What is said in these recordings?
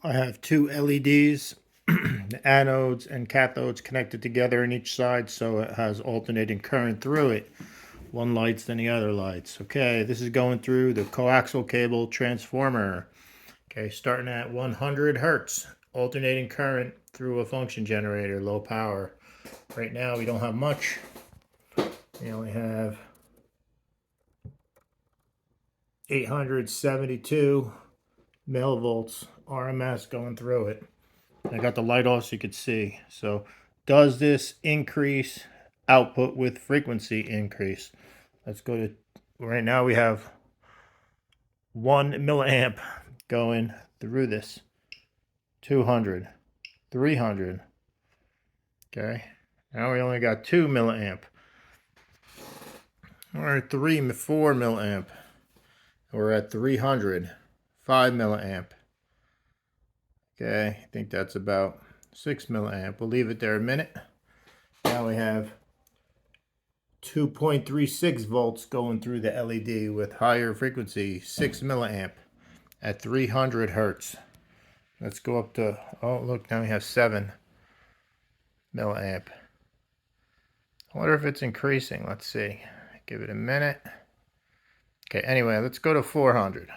I have two LEDs, the anodes and cathodes connected together on each side, so it has alternating current through it. One lights than the other lights. Okay, this is going through the coaxial cable transformer. Okay, starting at 100 hertz, alternating current through a function generator, low power. Right now we don't have much. We only have 872 millivolts RMS going through it. I got the light off so you could see. So does this increase output with frequency increase? Let's go to, right now we have 1 milliamp going through this. 200, 300. Okay, now we only got 2 milliamp. We're at 4 milliamp. We're at 300, 5 milliamp. Okay, I think that's about 6 milliamp. We'll leave it there a minute. Now we have 2.36 volts going through the LED with higher frequency, 6 milliamp at 300 hertz. Let's go up to, oh look, now we have 7 milliamp. I wonder if it's increasing. Let's see. Give it a minute. Okay, anyway, let's go to 400.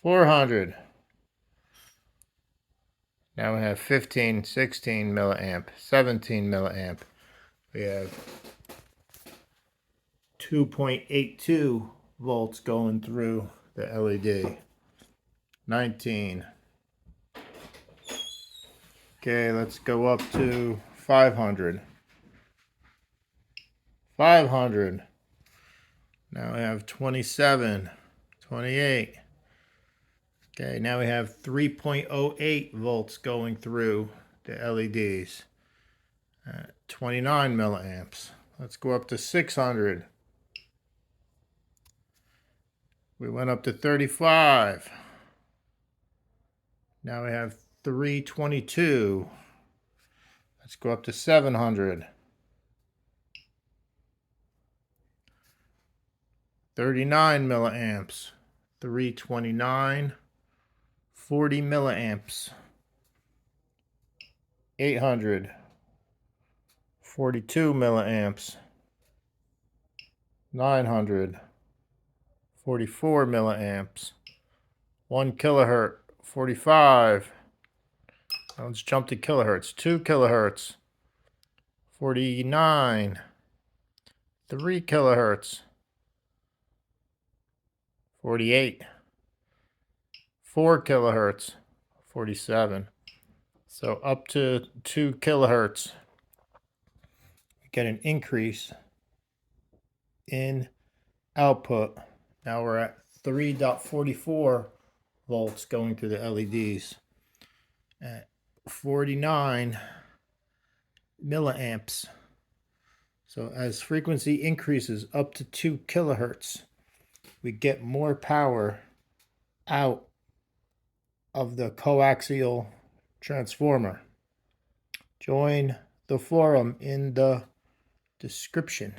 400. Now we have 15, 16 milliamp, 17 milliamp. We have 2.82 volts going through the LED. 19. Okay, let's go up to 500. 500. Now we have 27, 28. Okay, now we have 3.08 volts going through the LEDs. 29 milliamps. Let's go up to 600. We went up to 35. Now we have 322. Let's go up to 700. 39 milliamps. 329. 40 milliamps. 800. 42 milliamps. 900. 44 milliamps. 1 kilohertz. 45. Now let's jump to kilohertz. 2 kilohertz. 49. 3 kilohertz. 48. 4 kilohertz. 47. So up to 2 kilohertz. Get an increase in output. Now we're at 3.44 volts going through the LEDs at 49 milliamps. So as frequency increases up to 2 kilohertz, we get more power out of the coaxial transformer. Join the forum in the description.